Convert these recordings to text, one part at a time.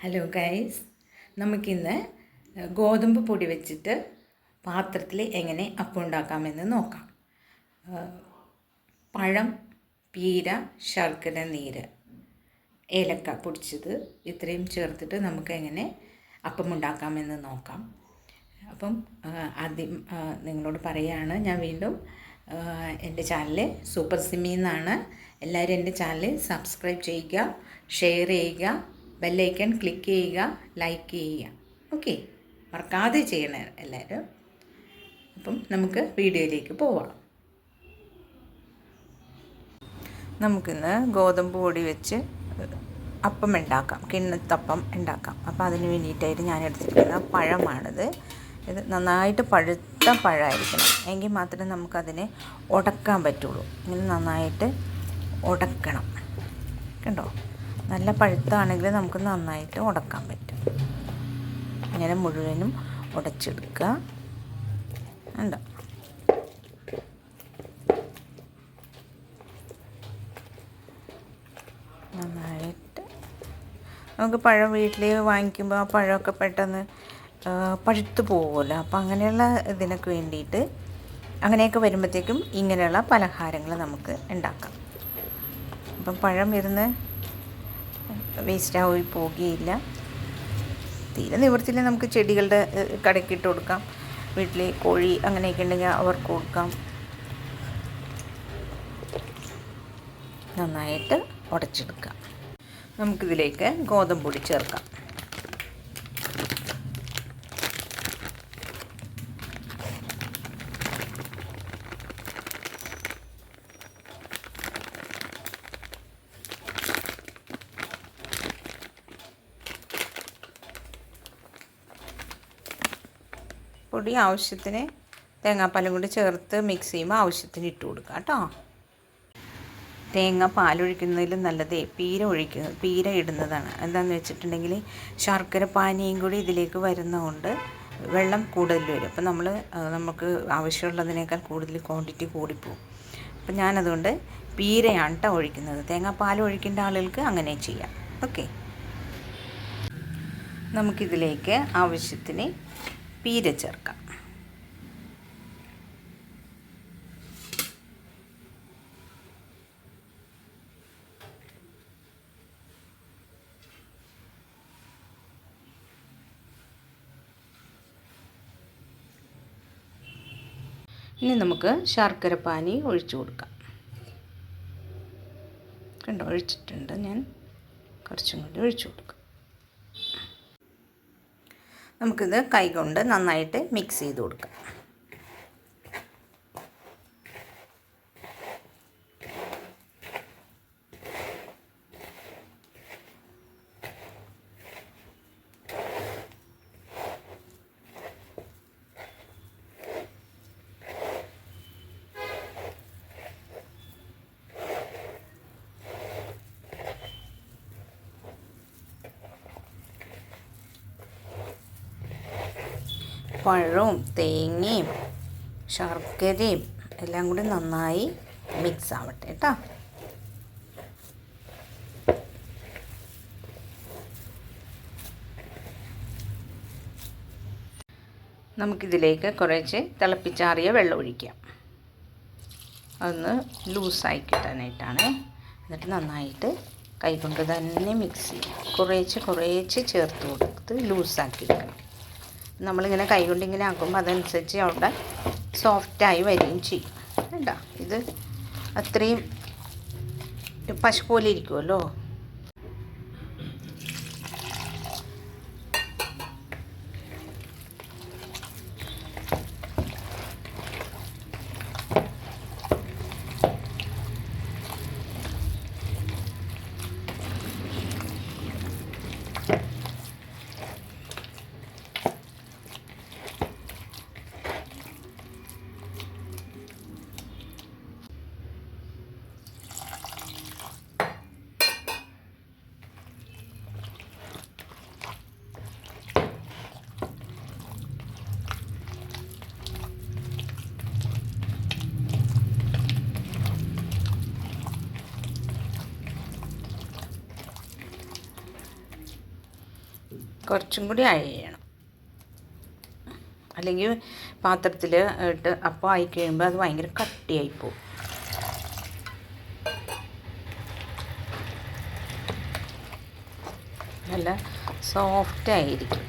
Hello guys, നമുക്കിന്ന് ഗോതമ്പ് പൊടി വെച്ചിട്ട് പാത്രത്തിൽ എങ്ങനെ അപ്പം ഉണ്ടാക്കാമെന്ന് നോക്കാം. പഴം, പീര, ശർക്കര നീര്, ഏലക്ക പൊടിച്ചത് ഇത്രയും ചേർത്തിട്ട് നമുക്ക് എങ്ങനെ അപ്പം ഉണ്ടാക്കാമെന്ന് നോക്കാം. അപ്പം ആദ്യം നിങ്ങളോട് പറയുകയാണ്, ഞാൻ വീണ്ടും എൻ്റെ ചാനൽ സൂപ്പർ സിമി എന്നാണ്. എല്ലാവരും എൻ്റെ ചാനൽ സബ്സ്ക്രൈബ് ചെയ്യുക, ഷെയർ ചെയ്യുക, ബെല്ലൈക്കൺ ക്ലിക്ക് ചെയ്യുക, ലൈക്ക് ചെയ്യുക. ഓക്കെ, മറക്കാതെ ചെയ്യണേ എല്ലാവരും. അപ്പം നമുക്ക് വീഡിയോയിലേക്ക് പോവാം. നമുക്കിന്ന് ഗോതമ്പ് പൊടി വെച്ച് അപ്പം ഉണ്ടാക്കാം, കിണ്ണത്തപ്പം ഉണ്ടാക്കാം. അപ്പോൾ അതിന് വേണ്ടിയിട്ടായിട്ട് ഞാൻ എടുത്തിരിക്കുന്ന പഴമാണിത്. ഇത് നന്നായിട്ട് പഴുത്ത പഴമായിരിക്കണം, എങ്കിൽ മാത്രമേ നമുക്കതിനെ ഉടക്കാൻ പറ്റുള്ളൂ. ഇങ്ങനെ നന്നായിട്ട് ഉടക്കണം. കണ്ടോ, നല്ല പഴുത്താണെങ്കിൽ നമുക്ക് നന്നായിട്ട് ഉടക്കാൻ പറ്റും. ഇങ്ങനെ മുഴുവനും ഉടച്ചെടുക്കുക. ഉണ്ടോ, നന്നായിട്ട് നമുക്ക് പഴം വീട്ടിൽ വാങ്ങിക്കുമ്പോൾ ആ പഴമൊക്കെ പെട്ടെന്ന് പഴുത്ത് പോകുമല്ലോ. അപ്പോൾ അങ്ങനെയുള്ള ഇതിനൊക്കെ വേണ്ടിയിട്ട്, അങ്ങനെയൊക്കെ വരുമ്പോഴത്തേക്കും ഇങ്ങനെയുള്ള പലഹാരങ്ങൾ നമുക്ക് ഉണ്ടാക്കാം. അപ്പം പഴം ഇരുന്ന് വേസ്റ്റായി പോകുകയില്ല. തീരെ നിവൃത്തിയില്ല, നമുക്ക് ചെടികളുടെ കടയ്ക്കിട്ട് കൊടുക്കാം. വീട്ടിൽ കോഴി അങ്ങനെയൊക്കെ ഉണ്ടെങ്കിൽ അവർക്ക് കൊടുക്കാം. നന്നായിട്ട് ഉടച്ചെടുക്കാം. നമുക്കിതിലേക്ക് ഗോതമ്പ് പൊടി ചേർക്കാം. പൊടി ആവശ്യത്തിന് തേങ്ങാപ്പാലും കൂടി ചേർത്ത് മിക്സ് ചെയ്യുമ്പോൾ ആവശ്യത്തിന് ഇട്ട് കൊടുക്കുക കേട്ടോ. തേങ്ങ പാലൊഴിക്കുന്നതിലും നല്ലതേ പീര ഇടുന്നതാണ്. എന്താണെന്ന് വെച്ചിട്ടുണ്ടെങ്കിൽ ശർക്കര പാനിയും കൂടി ഇതിലേക്ക് വരുന്നതുകൊണ്ട് വെള്ളം കൂടുതൽ വരും. അപ്പോൾ നമുക്ക് ആവശ്യമുള്ളതിനേക്കാൾ കൂടുതൽ ക്വാണ്ടിറ്റി കൂടിപ്പോവും. അപ്പം ഞാനതുകൊണ്ട് പീരയാണ് കേട്ടോ ഒഴിക്കുന്നത്. തേങ്ങാപ്പാൽ ഒഴിക്കേണ്ട ആളുകൾക്ക് അങ്ങനെ ചെയ്യാം. ഓക്കെ, നമുക്കിതിലേക്ക് ആവശ്യത്തിന് പീര ചേർക്കാം. ഇനി നമുക്ക് ശർക്കര പാനി ഒഴിച്ചു കൊടുക്കാം. കണ്ടോ, ഒഴിച്ചിട്ടുണ്ട്. ഞാൻ കുറച്ചും കൂടി ഒഴിച്ചു കൊടുക്കാം. നമുക്കിത് കൈകൊണ്ട് നന്നായിട്ട് മിക്സ് ചെയ്ത് കൊടുക്കാം. പഴവും തേങ്ങയും ശർക്കരയും എല്ലാം കൂടി നന്നായി മിക്സ് ആവട്ടെ കേട്ടോ. നമുക്കിതിലേക്ക് കുറച്ച് തിളപ്പിച്ചാറിയ വെള്ളം ഒഴിക്കാം. അതൊന്ന് ലൂസായി കിട്ടാനായിട്ടാണ്. എന്നിട്ട് നന്നായിട്ട് കൈകൊണ്ട് തന്നെ മിക്സ് ചെയ്യാം. കുറേശ്ശെ ചേർത്ത് കൊടുത്ത് ലൂസാക്കി എടുക്കണം. നമ്മളിങ്ങനെ കൈകൊണ്ട് ഇങ്ങനെ ആക്കുമ്പോൾ അതനുസരിച്ച് അവിടെ സോഫ്റ്റായി വരികയും ചെയ്യും. വേണ്ട, ഇത് അത്രയും പശ പോലെ ഇരിക്കുമല്ലോ. കുറച്ചും കൂടി അയയണം, അല്ലെങ്കിൽ പാത്രത്തിൽ ഇട്ട് അപ്പം ആയി കഴിയുമ്പോൾ അത് ഭയങ്കര കട്ടിയായിപ്പോവും. നല്ല സോഫ്റ്റായിരിക്കും.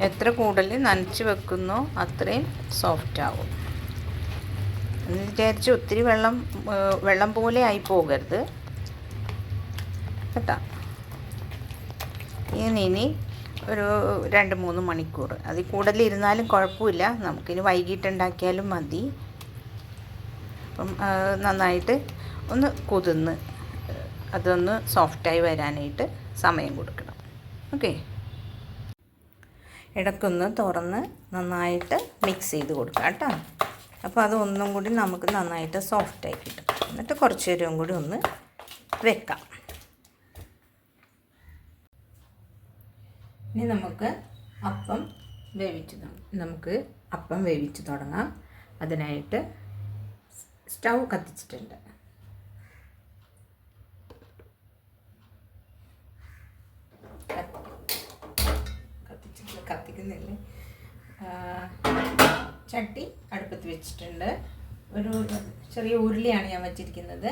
എത്ര കൂടുതൽ നനച്ച് വെക്കുന്നോ അത്രയും സോഫ്റ്റ് ആവും. എന്ന് വിചാരിച്ച് ഒത്തിരി വെള്ളം പോലെ ആയി പോകരുത് കേട്ടോ. ഇനി ഒരു 2-3 മണിക്കൂർ, അതിൽ കൂടുതൽ ഇരുന്നാലും കുഴപ്പമില്ല, നമുക്കിനി വൈകിട്ടുണ്ടാക്കിയാലും മതി. അപ്പം നന്നായിട്ട് ഒന്ന് കുതിർന്ന് അതൊന്ന് സോഫ്റ്റായി വരാനായിട്ട് സമയം കൊടുക്കണം. ഓക്കെ, ഇടയ്ക്കൊന്ന് തുറന്ന് നന്നായിട്ട് മിക്സ് ചെയ്ത് കൊടുക്കാം കേട്ടോ. അപ്പോൾ അത് ഒന്നും കൂടി നമുക്ക് നന്നായിട്ട് സോഫ്റ്റായി കിട്ടും. എന്നിട്ട് കുറച്ച് നേരം കൂടി ഒന്ന് വെക്കാം. ഇനി നമുക്ക് അപ്പം വേവിച്ച് തുടങ്ങാം. അതിനായിട്ട് സ്റ്റൗ കത്തിച്ചിട്ടുണ്ട്. കത്തിക്കുന്നില്ല. ചട്ടി അടുപ്പത്ത് വെച്ചിട്ടുണ്ട്. ഒരു ചെറിയ ഉരുളിയാണ് ഞാൻ വച്ചിരിക്കുന്നത്.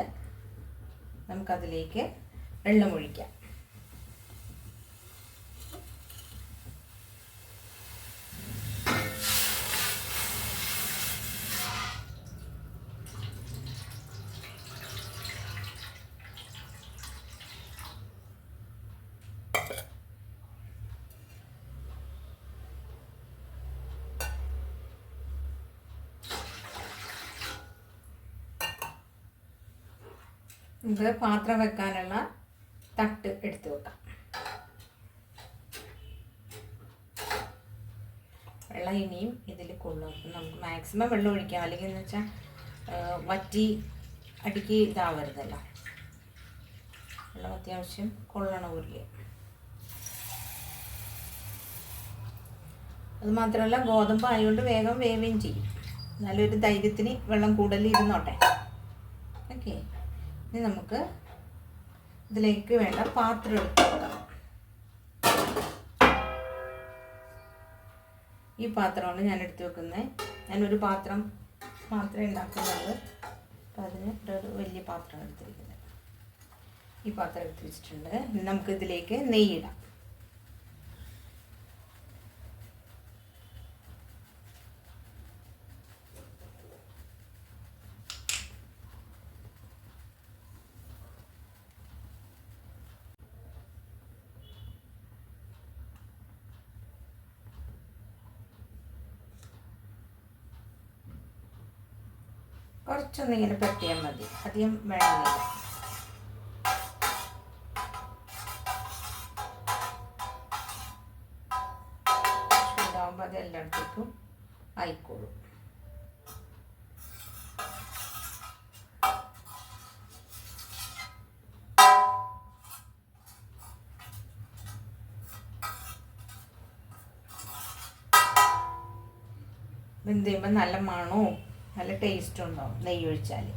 നമുക്കതിലേക്ക് വെള്ളം ഒഴിക്കാം. നമുക്ക് പാത്രം വെക്കാനുള്ള തട്ട് എടുത്ത് വെക്കാം. വെള്ളം ഇനിയും ഇതിൽ കൊള്ളും. അപ്പം നമുക്ക് മാക്സിമം വെള്ളം ഒഴിക്കാം, അല്ലെങ്കിൽ എന്ന് വെച്ചാൽ വറ്റി അടിക്ക് ഇതാവരുതല്ലോ. വെള്ളം അത്യാവശ്യം കൊള്ളണം ഉരുളി. അതുമാത്രമല്ല ഗോതമ്പ് ആയതുകൊണ്ട് വേഗം വേവുകയും ചെയ്യും. നല്ലൊരു ധൈര്യത്തിന് വെള്ളം കൂടുതൽ ഇരുന്നോട്ടെ. ഓക്കെ, ഇനി നമുക്ക് ഇതിലേക്ക് വേണ്ട പാത്രം എടുത്ത് വെക്കാം. ഈ പാത്രമാണ് ഞാൻ എടുത്ത് വെക്കുന്നത്. ഞാനൊരു പാത്രം മാത്രമേ ഉണ്ടാക്കുന്നുള്ളൂ. അപ്പോൾ അതിന് ഒരു വലിയ പാത്രം എടുത്തിരിക്കുന്നത്. ഈ പാത്രം എടുത്ത് വെച്ചിട്ടുണ്ട്. ഇനി നമുക്ക് ഇതിലേക്ക് നെയ്യിടാം. കുറച്ചൊന്നിങ്ങനെ പറ്റിയാൽ മതി, അധികം വേണമെന്നില്ല. ചൂടാകുമ്പോൾ അത് എല്ലായിടത്തേക്കും ആയിക്കോളും. വെന്ത് കഴിയുമ്പോൾ നല്ല മണവും നല്ല ടേസ്റ്റും ഉണ്ടാവും നെയ്യ് ഒഴിച്ചാൽ.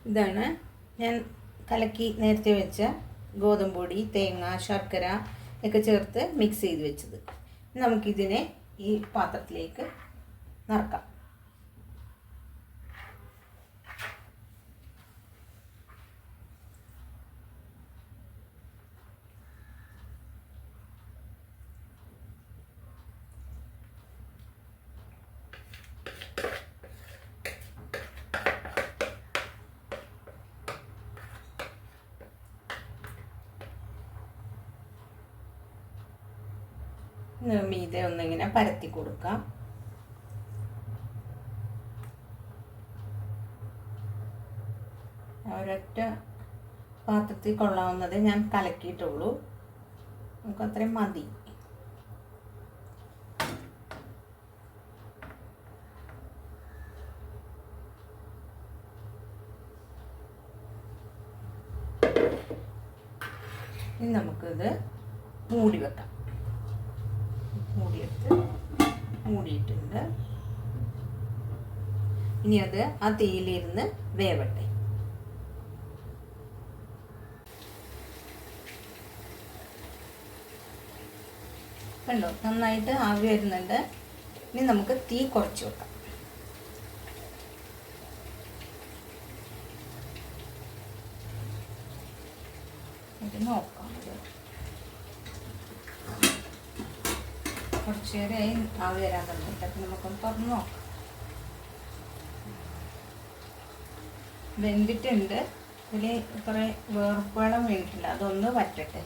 ഇതാണ് ഞാൻ കലക്കി നേരത്തെ വെച്ച ഗോതമ്പ് പൊടി, തേങ്ങ, ശർക്കര ഒക്കെ ചേർത്ത് മിക്സ് ചെയ്ത് വെച്ചത്. നമുക്കിതിനെ ഈ പാത്രത്തിലേക്ക് നിറക്കാം. മീതെ ഒന്നിങ്ങനെ പരത്തി കൊടുക്കാം. ഒരൊറ്റ പാത്രത്തിൽ കൊള്ളാവുന്നത് ഞാൻ കലക്കിയിട്ടുള്ളൂ. നമുക്ക് അത്രയും മതി. ഇനി നമുക്കിത് മൂടി വെക്കാം. മൂടിയിട്ടുണ്ട്. ഇനി അത് ആ തീയിലിരുന്ന് വേവട്ടെ. കണ്ടോ, നന്നായിട്ട് ആവി വരുന്നുണ്ട്. ഇനി നമുക്ക് തീ കുറച്ച് വെക്കാം. ഇത് നോക്കാം. കുറച്ച് നേരമായി ആവി വരാൻ തുടങ്ങിയിട്ട് നമുക്കൊന്ന് തുറന്ന് നോക്കാം. വെന്തിട്ടുണ്ട്. ഇതിൽ കുറേ വേർപ്പ് വെള്ളം വീണിട്ടുണ്ട്. അതൊന്ന് വറ്റട്ടെ.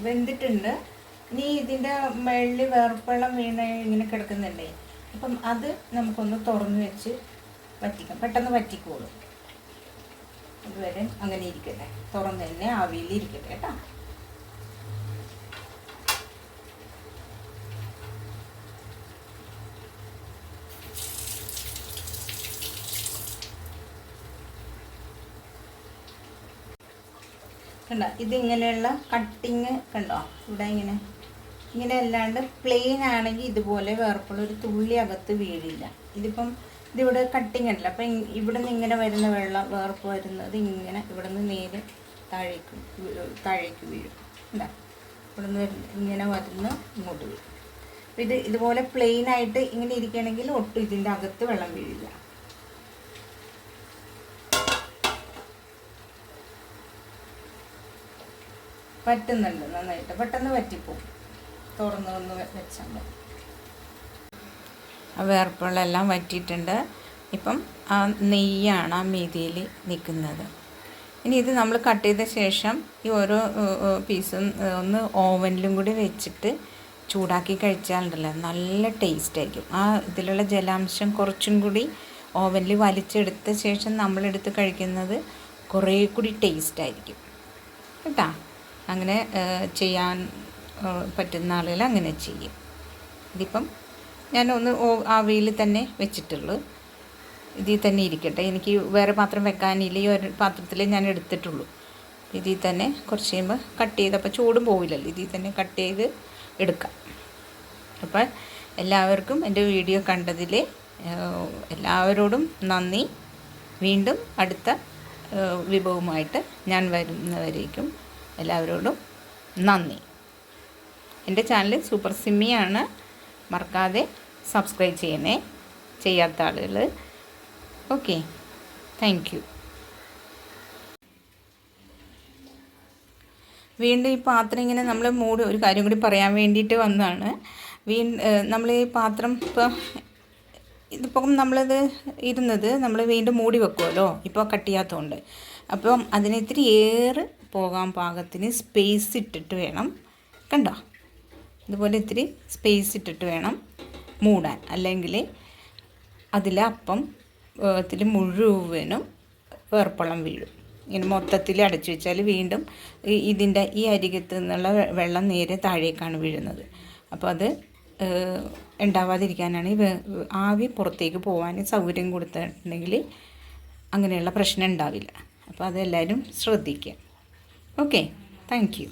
വെന്തിട്ടുണ്ട്. ഇനി ഇതിൻ്റെ മുകളിൽ വേർപ്പെള്ളം വീണ് ഇങ്ങനെ കിടക്കുന്നുണ്ടേ. അപ്പം അത് നമുക്കൊന്ന് തുറന്ന് വെച്ച് വറ്റിക്കാം. പെട്ടെന്ന് വറ്റിക്കോളും. അതുവരെ അങ്ങനെ ഇരിക്കട്ടെ. തുറന്ന് തന്നെ ആവിയിൽ ഇരിക്കട്ടെ കേട്ടോ. കണ്ടോ, ഇതിങ്ങനെയുള്ള കട്ടിങ് കണ്ടോ, ഇവിടെ ഇങ്ങനെ അല്ലാണ്ട് പ്ലെയിൻ ആണെങ്കിൽ ഇതുപോലെ വേർപ്പുള്ള ഒരു തുള്ളി അകത്ത് വീഴില്ല. ഇതിവിടെ കട്ടിങ് ഉണ്ടല്ലോ. അപ്പം ഇവിടെ നിന്ന് ഇങ്ങനെ വരുന്ന വെള്ളം വേർപ്പ് വരുന്നത് ഇങ്ങനെ ഇവിടെ നിന്ന് നേരെ താഴേക്ക് വീഴും. എന്താ ഇവിടെ നിന്ന് ഇങ്ങനെ വരുന്ന ഇങ്ങോട്ട് വീഴും. അപ്പം ഇതുപോലെ പ്ലെയിൻ ആയിട്ട് ഇങ്ങനെ ഇരിക്കുകയാണെങ്കിൽ ഒട്ടും ഇതിൻ്റെ അകത്ത് വെള്ളം വീഴില്ല. പറ്റുന്നുണ്ട് നന്നായിട്ട്. പെട്ടെന്ന് വറ്റിപ്പോവും. തുറന്ന് ഒന്ന് വെച്ചാൽ മതി. ആ വേർപ്പുകളെല്ലാം വറ്റിയിട്ടുണ്ട്. ഇപ്പം ആ നെയ്യാണ് ആ മീതിയിൽ നിൽക്കുന്നത്. ഇനി ഇത് നമ്മൾ കട്ട് ചെയ്ത ശേഷം ഈ ഓരോ പീസും ഒന്ന് ഓവനിലും കൂടി വെച്ചിട്ട് ചൂടാക്കി കഴിച്ചാലുണ്ടല്ലോ നല്ല ടേസ്റ്റ് ആയിരിക്കും. ആ ഇതിലുള്ള ജലാംശം കുറച്ചും കൂടി ഓവനിൽ വലിച്ചെടുത്ത ശേഷം നമ്മളെടുത്ത് കഴിക്കുന്നത് കുറേ കൂടി ടേസ്റ്റ് ആയിരിക്കും കേട്ടോ. അങ്ങനെ ചെയ്യാൻ പറ്റുന്ന ആളുകൾ അങ്ങനെ ചെയ്യും. ഇതിപ്പം ഞാനൊന്ന് ആവിയിൽ തന്നെ വെച്ചിട്ടുള്ളൂ. ഇതിൽ തന്നെ ഇരിക്കട്ടെ. എനിക്ക് വേറെ പാത്രം വെക്കാനില്ല. ഈ ഒരു പാത്രത്തിൽ ഞാൻ എടുത്തിട്ടുള്ളൂ. ഇതിൽ തന്നെ കുറച്ച് കഴിയുമ്പോൾ കട്ട് ചെയ്തപ്പോൾ ചൂടും പോവില്ലല്ലോ. ഇതിൽ തന്നെ കട്ട് ചെയ്ത് എടുക്കാം. അപ്പം എല്ലാവർക്കും എൻ്റെ വീഡിയോ കണ്ടതിൽ എല്ലാവരോടും നന്ദി. വീണ്ടും അടുത്ത വിഭവമായിട്ട് ഞാൻ വരുന്നവരേക്കും എല്ലാവരോടും നന്ദി. എൻ്റെ ചാനൽ സൂപ്പർ സിമ്മിയാണ്. മറക്കാതെ സബ്സ്ക്രൈബ് ചെയ്യണേ, ചെയ്യാത്ത ആളുകൾ. Okay, thank you. വീണ്ടും ഈ പാത്രം ഇങ്ങനെ നമ്മൾ മൂടി, ഒരു കാര്യം കൂടി പറയാൻ വേണ്ടിയിട്ട് വന്നതാണ്. നമ്മൾ ഈ പാത്രം ഇതിപ്പം നമ്മളിത് ഇരുന്നത് നമ്മൾ വീണ്ടും മൂടി വെക്കുമല്ലോ, ഇപ്പോൾ കട്ട് ചെയ്യാത്തതുകൊണ്ട്. അപ്പം അതിന് ഇത്തിരി ഏറ് പോകാൻ പാകത്തിന് സ്പേസ് ഇട്ടിട്ട് വേണം. കണ്ടോ, ഇതുപോലെ ഇത്തിരി സ്പേസ് ഇട്ടിട്ട് വേണം മൂടാൻ. അല്ലെങ്കിൽ അതിലെ ത്തിൽ മുഴുവനും വേർപ്പള്ളം വീഴും. ഇങ്ങനെ മൊത്തത്തിൽ അടച്ചു വെച്ചാൽ വീണ്ടും ഇതിൻ്റെ ഈ അരികത്ത് നിന്നുള്ള വെള്ളം നേരെ താഴേക്കാണ് വീഴുന്നത്. അപ്പോൾ അത് ഉണ്ടാവാതിരിക്കാനാണ് ആവി പുറത്തേക്ക് പോകാൻ സൗകര്യം കൊടുത്തിട്ടുണ്ടെങ്കിൽ അങ്ങനെയുള്ള പ്രശ്നം ഉണ്ടാവില്ല. അപ്പോൾ അതെല്ലാവരും ശ്രദ്ധിക്കുക. Okay, thank you.